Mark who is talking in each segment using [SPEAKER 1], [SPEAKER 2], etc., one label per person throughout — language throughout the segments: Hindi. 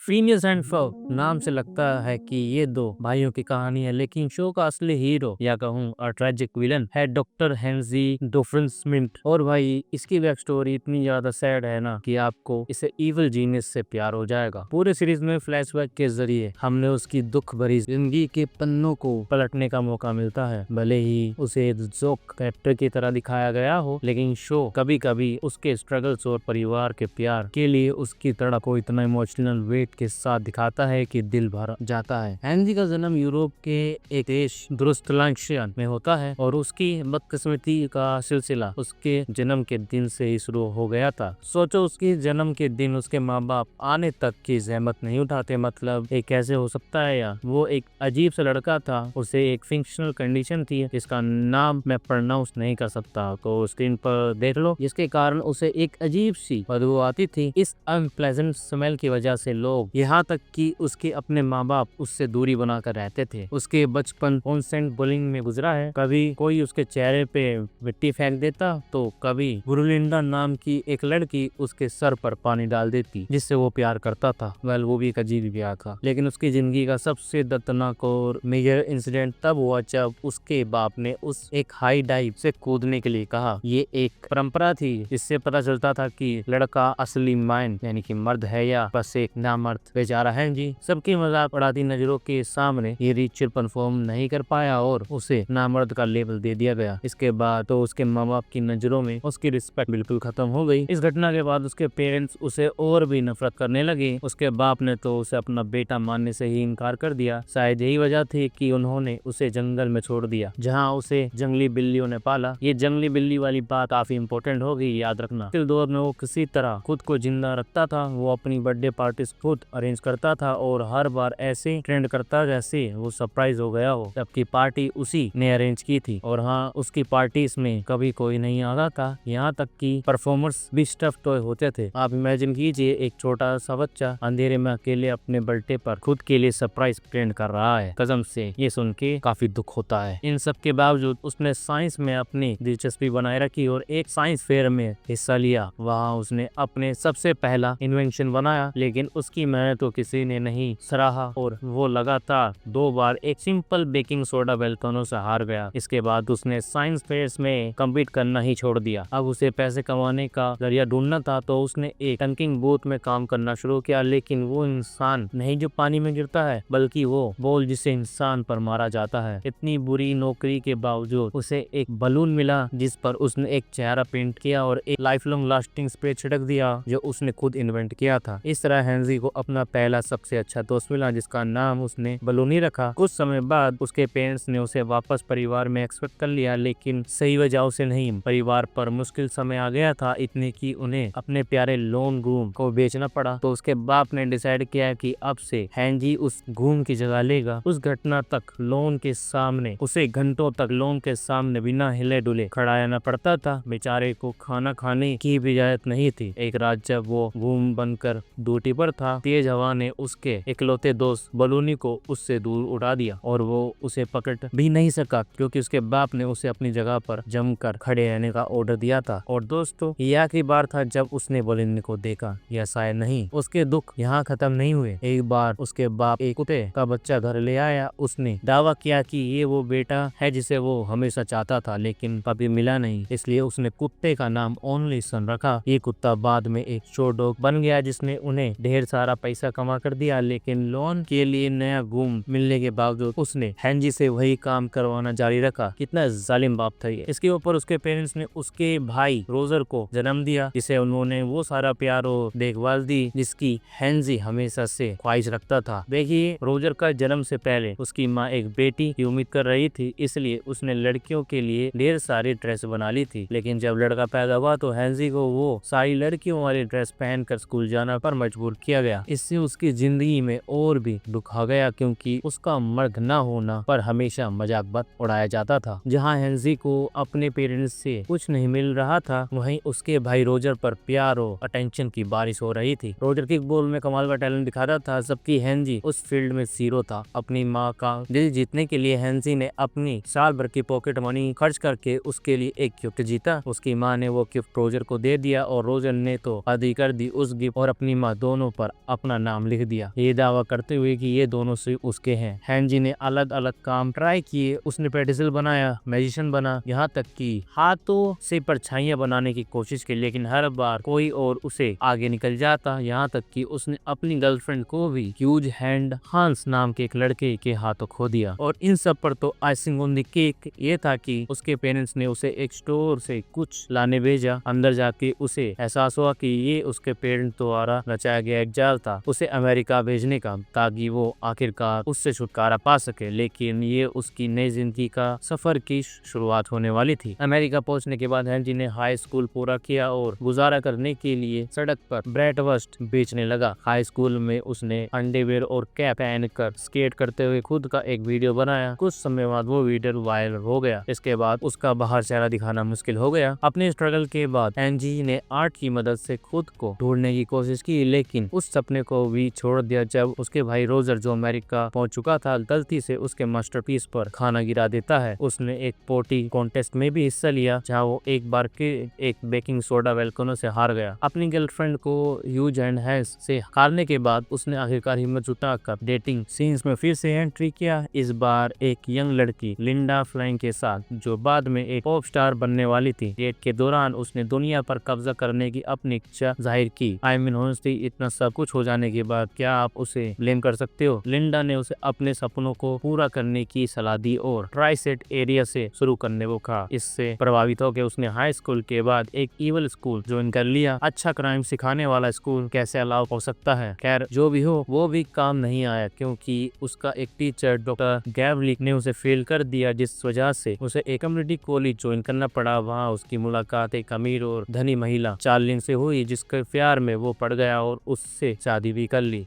[SPEAKER 1] फिनियस एंड फर्ब नाम से लगता है कि ये दो भाइयों की कहानी है, लेकिन शो का असली हीरो या कहूँ ट्रेजिक विलन है डॉक्टर हेनजी डोफ्रेंसमिंट। और भाई इसकी बैक स्टोरी इतनी ज्यादा सैड है ना कि आपको इसे इविल जीनियस से प्यार हो जाएगा। पूरे सीरीज में फ्लैशबैक के जरिए हमने उसकी दुख भरी जिंदगी के पन्नों को पलटने का मौका मिलता है। भले ही उसे जोक कैरेक्टर की तरह दिखाया गया हो, लेकिन शो कभी कभी उसके स्ट्रगल्स और परिवार के प्यार के लिए उसकी तड़प को इतना इमोशनल वेट के साथ दिखाता है कि दिल भर जाता है। हेनरी का जन्म यूरोप के एक देश द्रुस्तलांशियन में होता है और उसकी बदकिस्मती का सिलसिला उसके जन्म के दिन से ही शुरू हो गया था। सोचो, उसके जन्म के दिन उसके माँ बाप आने तक की जहमत नहीं उठाते। मतलब ये कैसे हो सकता है यार। वो एक अजीब सा लड़का था, उसे एक फिंक्शनल कंडीशन थी जिसका नाम मैं प्रोनाउंस नहीं कर सकता, तो स्क्रीन पर देख लो, जिसके कारण उसे एक अजीब सी बदबू आती थी। इस अनप्लेजेंट स्मेल की वजह से लोग, यहाँ तक कि उसके अपने माँ बाप, उससे दूरी बनाकर रहते थे। उसके बचपन कॉन्स्टेंट बुलिंग में गुजरा है। कभी कोई उसके चेहरे पे मिट्टी फेंक देता तो कभी गुरुलिंडा नाम की एक लड़की उसके सर पर पानी डाल देती जिससे वो प्यार करता था। वो भी एक अजीब प्यार था। लेकिन उसकी जिंदगी का सबसे दर्दनाक और मेजर इंसिडेंट तब हुआ जब उसके बाप ने उस एक हाई डाइव से कूदने के लिए कहा। ये एक परंपरा थी जिससे पता चलता था कि लड़का असली माइन यानी कि मर्द है या बस एक नामर्द बेचारा है जी। सबकी मजाक उड़ाती नजरों के सामने ये रिचुअल परफॉर्म नहीं कर पाया और उसे नामर्द का लेबल दे दिया गया। इसके बाद तो उसके माँ बाप की नजरों में उसकी रिस्पेक्ट बिल्कुल खत्म हो गई। इस घटना के बाद उसके पेरेंट्स उसे और भी नफरत करने लगे। उसके बाप ने तो उसे अपना बेटा मानने से ही इनकार कर दिया। शायद यही वजह थी कि उन्होंने उसे जंगल में छोड़ दिया जहाँ उसे जंगली बिल्लियों ने पाला। ये जंगली बिल्ली वाली बात काफी इंपॉर्टेंट होगी, याद रखना। इस दौर में वो किसी तरह खुद को जिंदा रखता था। वो अपनी बर्थडे पार्टी खुद अरेंज करता था और हर बार ऐसे ट्रेंड करता जैसे वो सरप्राइज हो गया हो, जबकि पार्टी उसी ने अरेंज की थी। और हाँ, उसकी पार्टीज में कभी कोई नहीं आता था, यहाँ तक कि परफॉर्मर्स भी स्टफ टॉय होते थे। आप इमेजिन कीजिए, एक छोटा सा बच्चा अंधेरे में अकेले अपने बर्थडे पर खुद के लिए सरप्राइज प्लान कर रहा है। कसम से ये सुन के काफी दुख होता है। इन सब के बावजूद उसने साइंस में अपनी दिलचस्पी बनाए रखी और एक साइंस फेयर में हिस्सा लिया। वहाँ उसने अपने सबसे पहला इन्वेंशन बनाया, लेकिन उसकी मेहनत तो किसी ने नहीं सराहा और वो लगातार 2 बार एक सिंपल बेकिंग सोडा वोल्केनो से हार गया। इसके बाद उसने साइंस फेयर्स में कम्पीट करना ही छोड़ दिया। अब उसे पैसे कमाने का जरिया ढूंढना था, तो उसने एक टंकिंग बूथ में काम करना शुरू किया। लेकिन वो इंसान नहीं जो पानी में गिरता है, बल्कि वो बॉल जिसे इंसान पर मारा जाता है। इतनी बुरी नौकरी के बावजूद उसे एक बलून मिला जिस पर उसने एक चेहरा पेंट किया और एक लाइफ लॉन्ग लास्टिंग स्प्रे छिड़क दिया जो उसने खुद इन्वेंट किया था। इस तरह हेनरी को अपना पहला सबसे अच्छा दोस्त मिला जिसका नाम उसने बलूनी रखा। कुछ समय बाद उसके पेरेंट्स ने उसे वापस परिवार में एक्सपेक्ट कर लिया, लेकिन सही वजह से नहीं। परिवार पर मुश्किल समय आ गया था, इतने कि उन्हें अपने प्यारे लोन रूम को बेचना पड़ा। तो उसके बाप ने डिसाइड किया कि अब से हेनरी उस घूम की जगह लेगा। उस घटना तक लोन के सामने उसे घंटों तक लोन के सामने बिना हिले डुले खड़ा रहना पड़ता था। बेचारे को खाना खाने की भी इजाजत नहीं थी। एक रात जब वो घूम बनकर ड्यूटी पर था, तेज हवा ने उसके इकलौते दोस्त बलूनी को उससे दूर उड़ा दिया और वो उसे पकड़ भी नहीं सका क्योंकि उसके बाप ने उसे अपनी जगह पर जमकर खड़े रहने का ऑर्डर दिया था। और दोस्तों, यह आखिरी बार था जब उसने बलूनी को देखा, या शायद नहीं। उसके दुख यहाँ खत्म नहीं हुए। एक बार उसके बाप एक कुत्ते का बच्चा घर ले आया। उसने दावा किया कि ये वो बेटा है जिसे वो हमेशा चाहता था, लेकिन पपी मिला नहीं, इसलिए उसने कुत्ते का नाम ओनली सन रखा। ये कुत्ता बाद में एक शो डॉग बन गया जिसने उन्हें ढेर सारा पैसा कमा कर दिया। लेकिन लोन के लिए नया घूम मिलने के बावजूद उसने हेनरी से वही काम करवाना जारी रखा। कितना जालिम बाप था ये। इसके ऊपर उसके पेरेंट्स ने उसके भाई रोजर को जन्म दिया, जिसे उन्होंने वो सारा प्यार और देखभाल दी जिसकी हेनरी हमेशा से ख्वाहिश रखता था। देखिए, रोजर का जन्म से पहले उसकी माँ एक बेटी की उम्मीद कर रही थी, इसलिए उसने लड़कियों के लिए ढेर सारी ड्रेस बना ली थी। लेकिन जब लड़का पैदा हुआ तो हेनरी को वो सारी लड़कियों वाली ड्रेस पहनकर स्कूल जाना पर मजबूर किया गया। इससे उसकी जिंदगी में और भी दुख आ गया क्योंकि उसका मर्द न होना पर हमेशा मजाक बत उड़ाया जाता था। जहाँ हेनरी को अपने पेरेंट्स से कुछ नहीं मिल रहा था, वहीं उसके भाई रोजर पर प्यार और अटेंशन की बारिश हो रही थी। रोजर किकबॉल में कमाल का टैलेंट दिखाता था, जबकि हेनरी उस फील्ड में जीरो था। अपनी माँ का दिल जीतने के लिए हेनरी ने अपनी साल भर की पॉकेट मनी खर्च करके उसके लिए एक गिफ्ट जीता। उसकी माँ ने वो गिफ्ट रोजर को दे दिया और रोजर ने तो आदि कर दी उस गिफ्ट और अपनी माँ दोनों पर अपना नाम लिख दिया, ये दावा करते हुए कि ये दोनों से उसके हैं। हेनजी ने अलग अलग काम ट्राई किए, उसने पेडिसिल बनाया, मैजिशियन बना, यहाँ तक कि हाथों से परछाइयां बनाने की कोशिश की, लेकिन हर बार कोई और उसे आगे निकल जाता। यहाँ तक कि उसने अपनी गर्लफ्रेंड को भी ह्यूज हैंड हांस नाम के एक लड़के के हाथों खो दिया। और इन सब पर तो आइसिंग ऑन द केक ये था कि उसके पेरेंट्स ने उसे एक स्टोर से कुछ लाने भेजा। अंदर जाके उसे एहसास हुआ कि ये उसके पेरेंट्स द्वारा रचाया गया एक जाल था उसे अमेरिका भेजने का, ताकि वो आखिरकार उससे छुटकारा पा सके। लेकिन ये उसकी नई जिंदगी का सफर की शुरुआत होने वाली थी। अमेरिका पहुंचने के बाद हेनरी ने हाई स्कूल पूरा किया और गुजारा करने के लिए सड़क पर ब्रेटवर्स्ट बेचने लगा। हाई स्कूल में उसने अंडरवियर और कैप पहनकर स्केट करते हुए खुद का एक वीडियो बनाया। कुछ समय बाद वो वीडियो वायरल हो गया। इसके बाद उसका बाहर चेहरा दिखाना मुश्किल हो गया। अपने स्ट्रगल के बाद हेनरी ने आर्ट की मदद से खुद को ढूंढने की कोशिश की, लेकिन उस सपने को भी छोड़ दिया जब उसके भाई रोजर, जो अमेरिका पहुंच चुका था, गलती से उसके मास्टरपीस पर खाना गिरा देता है। उसने एक पोटी कॉन्टेस्ट में भी हिस्सा लिया, जहां वो एक बार के एक बेकिंग सोडा वोल्केनो से हार गया। अपनी गर्लफ्रेंड को ह्यूज एंड हैंस से हारने के बाद उसने आखिरकार हिम्मत जुटाकर डेटिंग सीन्स में फिर से एंट्री किया। इस बार एक यंग लड़की लिंडा फ्लैंग के साथ, जो बाद में एक पॉप स्टार बनने वाली थी। डेट के दौरान उसने दुनिया पर कब्जा करने की अपनी इच्छा जाहिर की। आई मीन होनेस्टली, इतना सब कुछ हो जाने के बाद क्या आप उसे ब्लेम कर सकते हो? लिंडा ने उसे अपने सपनों को पूरा करने की सलाह दी और ट्राई सेट एरिया से शुरू करने को कहा। इससे प्रभावित होकर उसने हाई स्कूल के बाद एक इवल स्कूल ज्वाइन कर लिया। अच्छा क्राइम सिखाने वाला स्कूल कैसे अलाउ हो सकता है? खैर, जो भी हो, वो भी काम नहीं आया, क्योंकि उसका एक टीचर डॉक्टर गैवलिक ने उसे फेल कर दिया, जिस वजह से उसे एक कम्युनिटी कॉलेज ज्वाइन करना पड़ा। वहाँ उसकी मुलाकात एक अमीर और धनी महिला चार्लिन से हुई, जिसके प्यार में वो पड़ गया और उससे शादी भी कर ली।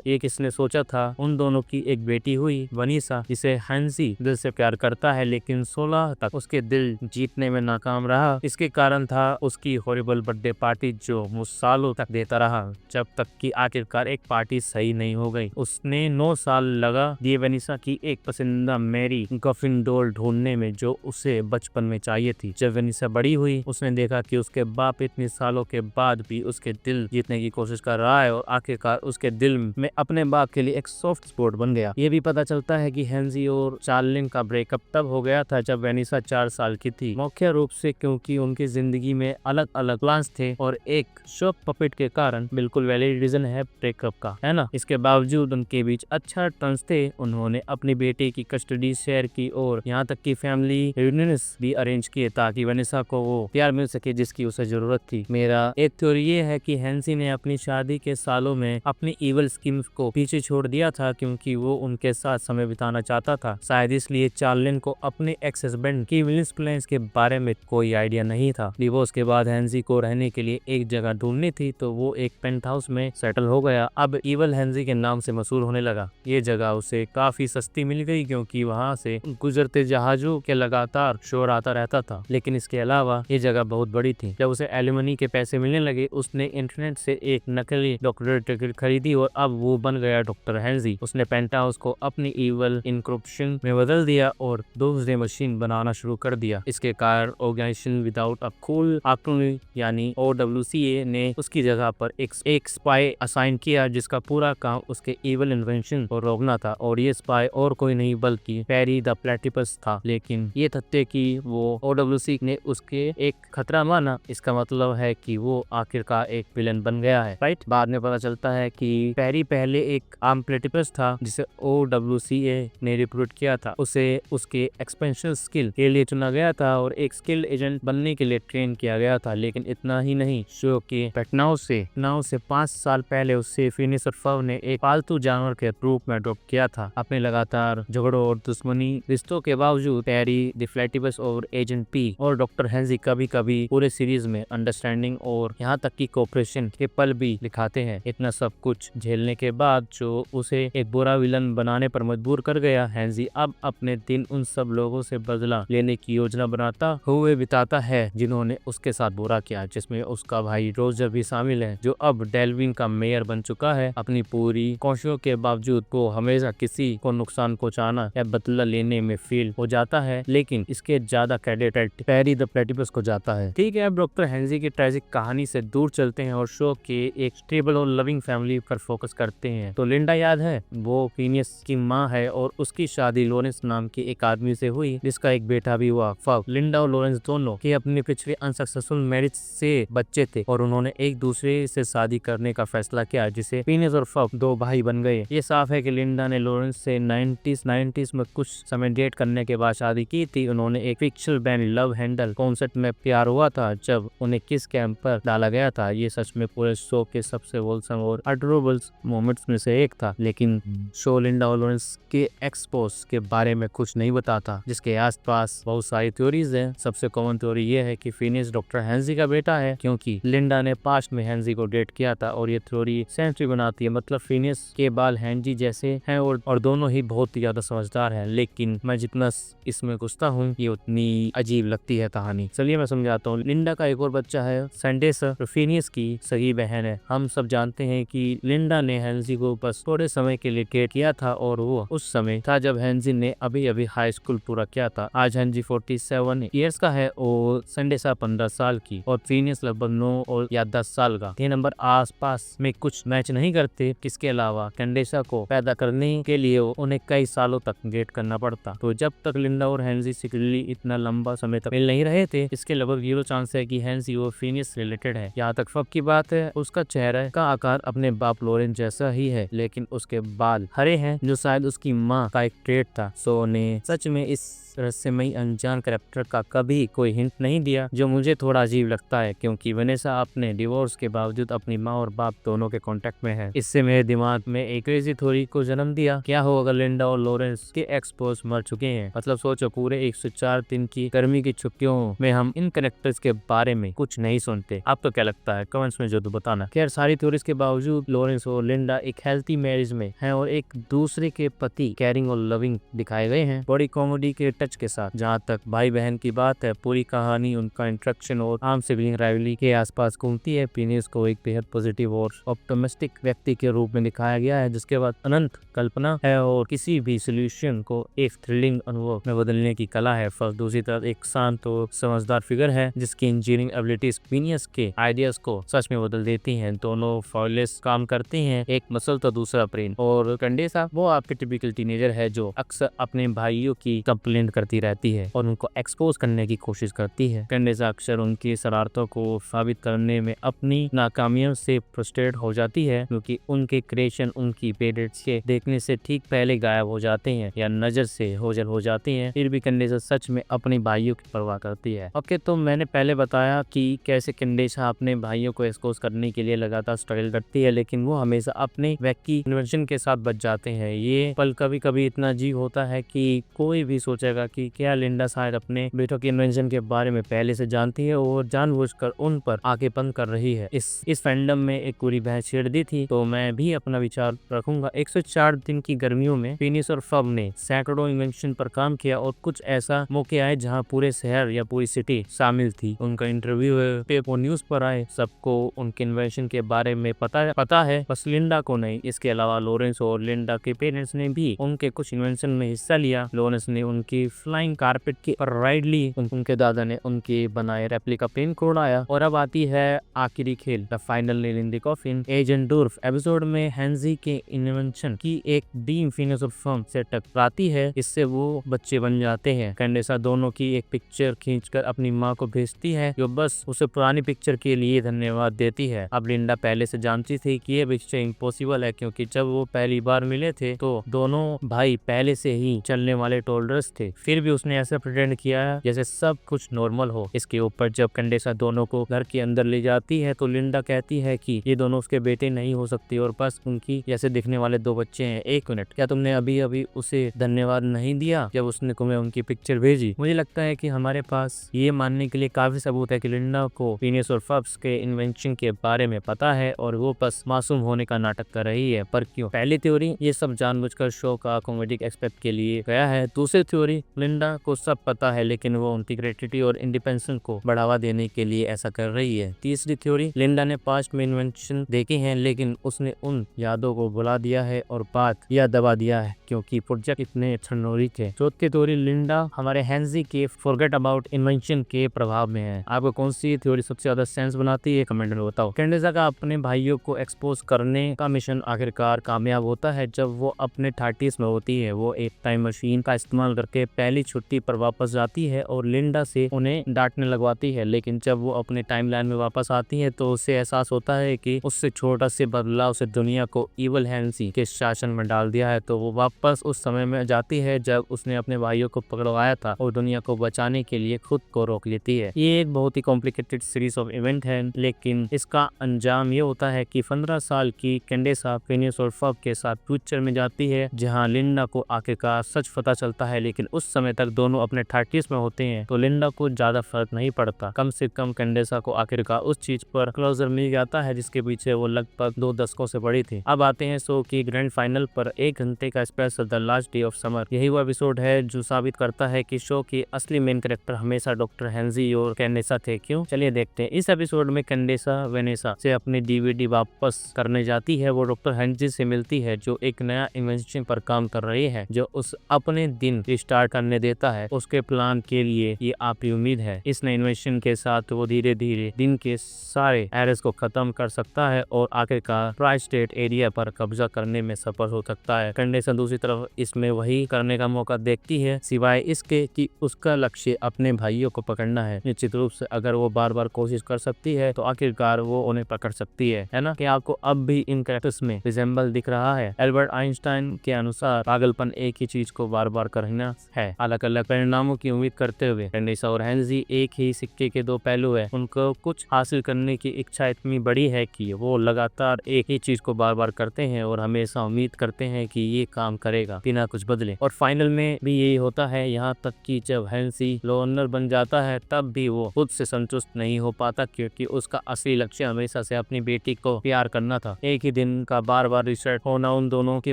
[SPEAKER 1] ये किसने सोचा था? उन दोनों की एक बेटी हुई, वनीसा, जिसे हेनरी दिल से प्यार करता है, लेकिन 16 तक उसके दिल जीतने में नाकाम रहा। इसके कारण था उसकी हॉरिबल बर्थडे पार्टी, जो वो सालों तक देता रहा, जब तक कि आखिरकार एक पार्टी सही नहीं हो गई। उसने 9 साल लगा दिए वनीसा की एक पसंदीदा मैरी गफिन डॉल ढूंढने में, जो उसे बचपन में चाहिए थी। जब वनीसा बड़ी हुई, उसने देखा कि उसके बाप इतने सालों के बाद भी उसके दिल जीतने की कोशिश कर रहा है, और आखिरकार उसके दिल में अपने बाप के लिए एक सॉफ्ट स्पॉट बन गया। ये भी पता चलता है कि हेनरी और चार्लिन का ब्रेकअप तब हो गया था जब वनीसा 4 साल की थी, मुख्य रूप से क्योंकि उनकी जिंदगी में अलग अलग प्लान्स थे और एक शॉक पपेट के कारण। बिल्कुल वैलिड रीजन है ब्रेकअप का, है ना? इसके बावजूद उनके बीच अच्छा टर्म्स थे। उन्होंने अपनी बेटे की कस्टडी शेयर की और यहाँ तक कि फैमिली रियूनियंस भी अरेंज किए, ताकि वनीसा को वो प्यार मिल सके जिसकी उसे जरूरत थी। मेरा एक थ्योरी ये है कि हेनरी ने अपनी शादी के सालों में अपनी इवल स्कीम्स को पीछे छोड़ दिया था, क्योंकि वो उनके साथ समय बिताना चाहता था। शायद इसलिए चार्लिन को अपने एक्स हस्बैंड की विलियंस प्लान्स के बारे में कोई आइडिया नहीं था। डिवोर्स के बाद हेनरी को रहने के लिए एक जगह ढूंढनी थी, तो वो एक पेंट हाउस में सेटल हो गया। अब इवल हेनरी के नाम से मशहूर होने लगा। ये जगह उसे काफी सस्ती मिल गई, क्योंकि वहाँ से गुजरते जहाजों के लगातार शोर आता रहता था। लेकिन इसके अलावा ये जगह बहुत बड़ी थी। जब उसे एलिमनी के पैसे मिलने लगे, उसने इंटरनेट से एक नकली डॉक्टरेट टिकट खरीदी और अब वो बन गया डॉक्टर हेनरी। उसने पेंट हाउस को अपनी इवल इनक्रिप्शन में बदल दिया और डोम्सडे मशीन बनाना शुरू कर दिया। इसके कारण organisation without a cool acronym यानी OWCA ने उसकी जगह पर एक स्पाई असाइन किया, जिसका पूरा काम उसके इवल इन्वेंशन को रोकना था। और ये स्पाई और कोई नहीं बल्कि पेरी द प्लेटिपस था। लेकिन ये तथ्य कि वो OWC ने उसके एक खतरा माना, इसका मतलब है कि वो आखिरकार एक विलन बन गया है, राइट? बाद में पता चलता है कि पेरी पहले एक आर्म प्लेटिपस था, जिसे OWCA ने रिक्रूट किया था। उसे उसके एक्सपेंशन स्किल के लिए चुना गया था और एक स्किल एजेंट बनने के लिए ट्रेन किया गया था। लेकिन इतना ही नहीं, शो के पटनाव से 5 साल पहले उसे फिनिशर फव ने एक पालतू जानवर के रूप में अडॉप्ट किया था। अपने लगातार झगड़ों और दुश्मनी रिश्तों के बावजूद पेरी, द फ्लैटिपस और एजेंट पी और डॉक्टर हेनरी कभी कभी पूरे सीरीज में अंडरस्टैंडिंग और यहाँ तक कि कोऑपरेशन के पल भी दिखाते हैं। इतना सब कुछ झेलने के बाद जो उसे एक बुरा विलन बनाने पर मजबूर कर गया, हेनरी अब अपने दिन उन सब लोगों से बदला लेने की योजना बनाता हुए बिताता है जिन्होंने उसके साथ बुरा किया, जिसमें उसका भाई रोजर भी शामिल है, जो अब डेल्विन का मेयर बन चुका है। अपनी पूरी कोशिशों के बावजूद वो हमेशा किसी को नुकसान पहुंचाना या बदला लेने में फेल हो जाता है, लेकिन इसके ज्यादा क्रेडिट पेरी द प्लेटिपस को जाता है। ठीक है, अब डॉक्टर हेनरी की ट्रेजिक कहानी से दूर चलते हैं और शो के एक स्टेबल और लविंग फैमिली पर फोकस करते हैं। तो लिंडा याद है, वो फिनियस की माँ है और उसकी शादी लॉरेंस नाम के एक आदमी से हुई जिसका एक बेटा भी हुआ फब। लिंडा और लॉरेंस दोनों के अपने पिछले अनसक्सेसफुल मैरिज से बच्चे थे और उन्होंने एक दूसरे से शादी करने का फैसला किया, जिसे फिनियस और फब दो भाई बन गए। ये साफ है कि लिंडा ने लॉरेंस से 90s में कुछ समय डेट करने के बाद शादी की थी। उन्होंने एक fictional band love handle concert में प्यार हुआ था जब उन्हें किस कैंप पर डाला गया था। ये सच में पूरे शो के सबसे वोलसम और अडोरेबल मोमेंट्स में से एक था, लेकिन शो लिंडा और लॉरेंस के एक्सपोज के बारे में कुछ नहीं बताता, जिसके आसपास बहुत सारी थ्योरीज हैं। सबसे कॉमन थ्योरी ये है कि फिनियस डॉक्टर हेंजी का बेटा है क्योंकि लिंडा ने पास्ट में हेंजी को डेट किया था, और ये थ्योरी सेंस भी बनाती है। मतलब फिनियस के बाल हेंजी जैसे हैं और दोनों ही बहुत ही ज्यादा समझदार हैं, लेकिन मैं जितना इसमें घुसता हूँ ये उतनी अजीब लगती है कहानी। चलिए मैं समझाता हूँ। लिंडा का एक और बच्चा है सैंडेसा, जो फिनियस की सगी बहन है। हम सब जानते हैं कि लिंडा ने हेंजी को बस थोड़े समय के लिए डेट किया था और वो उस समय था जब हेंजी ने अभी अभी हाई स्कूल पूरा किया था। आज हेंजी 47 ईयर्स का है और सैंडेसा 15 साल की, और फिनियस लगभग 9 और या 10 साल का। ये नंबर आस पास में कुछ मैच नहीं करते। इसके अलावा कैंडेसा को पैदा करने के लिए उन्हें कई सालों तक डेट करना पड़ता। तो जब तक लिंडा और हेंजी सीक्रेटली इतना लंबा समय तक मिल नहीं रहे थे, इसके लगभग 0 चांस है कि हेंजी और फिनियस रिलेटेड है। यहाँ तक फब की बात है, उसका चेहरा का आकार अपने बाप लॉरेंस जैसा ही है, लेकिन उसके बाल हरे हैं, जो शायद उसकी माँ का एक ट्रेट था। सो ने सच में इस रहस्यमयी अनजान कैरेक्टर का कभी कोई हिंट नहीं दिया, जो मुझे थोड़ा अजीब लगता है, क्योंकि वनेसा अपने डिवोर्स के बावजूद अपनी माँ और बाप दोनों के कांटेक्ट में है। इससे मेरे दिमाग में एक क्रेजी थ्योरी को जन्म दिया। क्या हो अगर लिंडा और लॉरेंस के एक्सपोज मर चुके हैं? मतलब सोचो, पूरे 104 दिन की गर्मी की छुट्टियों में हम इन कैरेक्टर्स के बारे में कुछ नहीं सुनते। आपको क्या लगता है? कमेंट्स में जरूर बताना। खैर, सारी थ्योरीज के बावजूद लॉरेंस और लिंडा एक हेल्थी मैरिज में हैं और एक दूसरे के प्रति केयरिंग और लविंग दिखाए गए हैं, बड़ी कॉमेडी के टच के साथ। जहाँ तक भाई बहन की बात है, पूरी कहानी उनका इंट्रैक्शन और आम सिबलिंग राइवलरी के आसपास घूमती है। फिनियस को एक बेहद पॉजिटिव और ऑप्टिमिस्टिक व्यक्ति के रूप में दिखाया गया है, जिसके बाद अनंत कल्पना है और किसी भी सोल्यूशन को एक थ्रिलिंग अनुभव में बदलने की कला है। फर्स्ट दूसरी तरफ एक शांत और समझदार फिगर है, जिसकी इंजीनियरिंग एबिलिटीज फिनियस के आइडियाज को सच में बदल देती हैं। दोनों फॉरलेस काम करते हैं, एक मसल तो दूसरा ब्रेन। और कैंडेसा वो आपके टिपिकल टीनेजर है जो अक्सर अपने भाइयों की कंप्लेंट करती रहती है और उनको एक्सपोज करने की कोशिश करती है। कैंडेसा अक्सर उनकी शरारतों को साबित करने में अपनी नाकामियों से फ्रस्ट्रेट हो जाती है, क्योंकि उनके क्रिएशन उनकी पेरेंट्स के देखने से ठीक पहले गायब हो जाते हैं या नजर से ओझल हो जाते हैं। फिर भी कैंडेसा सच में अपने भाइयों की परवाह करती है। ओके, तो मैंने पहले बताया कि कैसे कैंडेसा अपने भाइयों को एक्सपोज करने के लिए लगातार स्ट्रगल करती है, लेकिन वो हमेशा अपने व्यक्ति की इन्वेंशन के साथ बच जाते हैं। ये पल कभी कभी इतना अजीब होता है कि कोई भी सोचेगा कि क्या लिंडा शायद अपने बेटों की इन्वेंशन के बारे में पहले से जानती है और जानबूझकर उन पर आके बंद कर रही है। इस फैंडम में एक पूरी बहस छेड़ दी थी, तो मैं भी अपना विचार रखूंगा। 104 दिन की गर्मियों में फिनियस और फब ने सैकड़ों इन्वेंशन पर काम किया और कुछ ऐसा मौके आए जहां पूरे शहर या पूरी सिटी शामिल थी। उनका इंटरव्यू पेपर न्यूज पर आए, सबको उनके इन्वेंशन के बारे में पता है, बस लिंडा को नहीं। इसके अलावा लॉरेंस और लिंडा के पेरेंट्स ने भी उनके कुछ इन्वेंशन में हिस्सा लिया। लॉरेंस ने उनकी फ्लाइंग कारपेट की पर राइड ली, उनके दादा ने उनके बनाए रेप्लिका प्लेन को उड़ाया। और अब आती है आखिरी खेल, the final nail in the coffin. Agent Dorf episode में हेंजी के इन्वेंशन की एक बीम फिनियस और फब से टकराती है, इससे वो बच्चे बन जाते हैं। कैंडेसा दोनों की एक पिक्चर खींचकर अपनी माँ को भेजती है, जो बस उसे पुरानी पिक्चर के लिए धन्यवाद देती है। अब लिंडा पहले से जानती थी कि ये पिक्चर इम्पॉसिबल है, क्योंकि जब वो पहली बार मिले थे तो दोनों भाई पहले से ही चलने वाले टोलरस थे। फिर भी उसने ऐसा प्रिटेंड किया जैसे सब कुछ नॉर्मल हो। इसके ऊपर जब कैंडेसा दोनों को घर के अंदर ले जाती है तो लिंडा कहती है कि ये दोनों उसके बेटे नहीं हो सकते और बस उनकी जैसे दिखने वाले दो बच्चे हैं। एक मिनट, क्या तुमने अभी अभी उसे धन्यवाद नहीं दिया जब उसने तुम्हें उनकी पिक्चर भेजी? मुझे लगता है कि हमारे पास ये मानने के लिए काफी सबूत है कि लिंडा को फिनियस और फब्स के इन्वेंशन के बारे में पता है और वो बस मासूम होने का नाटक कर रही है। पर क्यों? पहली थ्योरी, ये सब जानबूझकर शो का कॉमेडिक एस्पेक्ट के लिए गया है। दूसरी थ्योरी, लिंडा को सब पता है लेकिन वो इंटीग्रिटी और इंडिपेंडेंस को बढ़ावा देने के लिए ऐसा कर रही है। तीसरी थ्योरी, लिंडा ने पास्ट में इन्वेंशन देखे हैं लेकिन उसने उन यादों को भुला दिया है और बात या दबा दिया है क्योंकि प्रोजेक्ट इतने थ्योरी थे। चौथी थ्योरी, लिंडा हमारे हेंजी के फॉरगेट अबाउट इन्वेंशन के प्रभाव में है। आपको कौन सी थ्योरी सबसे ज्यादा सेंस बनाती है? कमेंट में बताओ। कैंडेसा का अपने भाइयों भाइयों को एक्सपोज करने का मिशन आखिरकार कामयाब होता है। जब वो अपने 30s में होती है, वो एक टाइम मशीन का इस्तेमाल करके पहली छुट्टी पर वापस जाती है और लिंडा से उन्हें डांटने लगवाती है। लेकिन जब वो अपने टाइमलाइन में वापस आती है तो उसे एहसास होता है कि उससे छोटा से बदलाव से दुनिया को इवल हैंसी के शासन में डाल दिया है। तो वो वापस उस समय में जाती है जब उसने अपने भाइयों को पकड़वाया था और दुनिया को बचाने के लिए खुद को रोक लेती है। ये एक बहुत ही कॉम्प्लिकेटेड सीरीज ऑफ इवेंट है, लेकिन इसका अंजाम ये होता है कि 15 साल की कैंडेसा फिनियस और फर्ब के साथ फ्यूचर में जाती है, जहां लिंडा को आखिरकार सच पता चलता है। लेकिन उस समय तक दोनों अपने 30s में होते हैं, तो लिंडा को ज्यादा फर्क नहीं पड़ता। कम से कम कैंडेसा को आखिरकार उस चीज पर क्लोजर मिल जाता है जिसके पीछे वो लगभग 2 दशकों से बड़ी थी। अब आते हैं शो की ग्रैंड फाइनल पर, 1 घंटे का special the last day of summer. यही वो एपिसोड है जो साबित करता है कि शो की असली मेन कैरेक्टर हमेशा डॉक्टर हेंजी और कैंडेसा थे। क्यों, चलिए देखते हैं। इस एपिसोड में कैंडेसा वेनेसा से अपनी डीवीडी वापस करने जाती है। वो डॉक्टर हेंजी से मिलती है जो एक नया इन्वेंशन पर काम कर रही है जो उस अपने दिन रिस्टार्ट करने देता है। उसके प्लान के लिए ये आपकी उम्मीद है। इस नए इन्वेंशन के साथ वो धीरे धीरे दिन के सारे एरर्स को खत्म कर सकता है और आखिरकार ट्राई स्टेट एरिया पर कब्जा करने में सफल हो सकता है। कैंडेसा दूसरी तरफ इसमें वही करने का मौका देखती है, सिवाय इसके कि उसका लक्ष्य अपने भाइयों को पकड़ना है। निश्चित रूप से अगर वो बार बार कोशिश कर सकती है तो आखिरकार वो उन्हें पकड़ सकती है ना। कि आपको अब भी इन कैरेक्टर्स में रिजेंबल दिख रहा है। एल्बर्ट आइंस्टाइन के अनुसार पागलपन एक ही चीज को बार बार करना है, अलग अलग परिणामों की उम्मीद करते हुए। कैंडेसा और हेंजी एक ही सिक्के के 2 पहलू है। उनको कुछ हासिल करने की इच्छा इतनी बड़ी है कि वो लगातार एक ही चीज को बार बार करते हैं और हमेशा उम्मीद करते हैं कि ये काम करेगा बिना कुछ बदले। और फाइनल में भी यही होता है, यहाँ तक कि जब हेंजी लोनर बन जाता है तब भी वो खुद से संतुष्ट नहीं हो पाता, क्योंकि उसका असली लक्ष्य हमेशा से अपनी बेटी को प्यार करना था। एक ही दिन का बार बार रिसेट होना उन दोनों के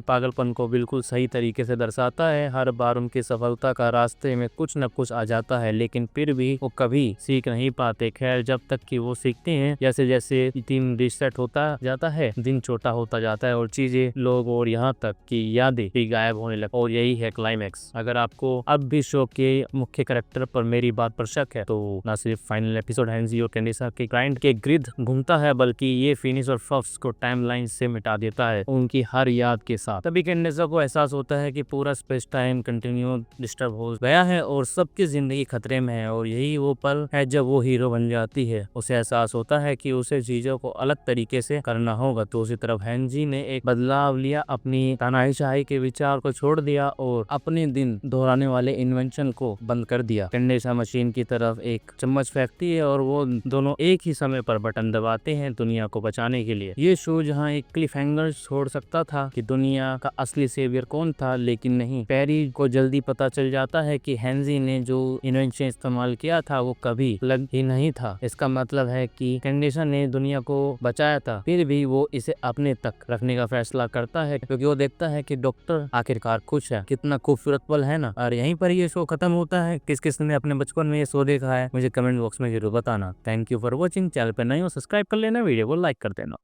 [SPEAKER 1] पागलपन को बिल्कुल सही तरीके से दर्शाता है। हर बार उनकी सफलता का रास्ते में कुछ न कुछ आ जाता है, लेकिन फिर भी वो कभी सीख नहीं पाते। खैर, जब तक कि वो सीखते हैं, जैसे जैसे दिन रिसेट होता जाता है, दिन छोटा होता जाता है और चीजें, लोग और यहाँ तक कि यादें भी गायब होने लगती, और यही है क्लाइमैक्स। अगर आपको अब भी शो के मुख्य कैरेक्टर पर मेरी बात पर शक है तो न सिर्फ फाइनल एपिसोड हेंजी और कैंडेसा के ग्राइंड के गिर्द घूमता है, बल्कि ये फिनिश और फब्स को टाइमलाइन से मिटा देता है उनकी हर याद के साथ। तभी कैंडेसा को एहसास होता है कि पूरा स्पेस टाइम कंटिन्यू डिस्टर्ब हो गया है और सबकी जिंदगी खतरे में है। और यही वो पल है जब वो हीरो बन जाती है। उसे एहसास होता है कि उसे चीजों को अलग तरीके से करना होगा। तो उसी तरफ हेंजी ने एक बदलाव लिया, अपनी तानाशाही के विचार को छोड़ दिया और अपने दिन दोहराने वाले इन्वेंशन को बंद कर दिया। कैंडेसा मशीन की तरफ एक चम्मच फेंकती है और वो दोनों एक ही समय पर बटन दबाते हैं दुनिया को बचाने के लिए। ये शो जहाँ एक क्लिफ हैंगर छोड़ सकता था कि दुनिया का असली सेवियर कौन था, लेकिन नहीं, पैरी को जल्दी पता चल जाता है कि हेंजी ने जो इन्वेंशन इस्तेमाल किया था वो कभी लग ही नहीं था। इसका मतलब है कि कैंडेसा ने दुनिया को बचाया था, फिर भी वो इसे अपने तक रखने का फैसला करता है, क्योंकि वो देखता है कि डॉक्टर आखिरकार खुश है। कितना खूबसूरत पल है ना। और यहीं पर ये शो खत्म होता है। किस किस ने अपने बचपन में ये शो देखा है मुझे कमेंट बॉक्स में जरूर बताना। Thank you for watching. Channel पर नए हो सब्सक्राइब कर लेना, वीडियो को लाइक कर देना।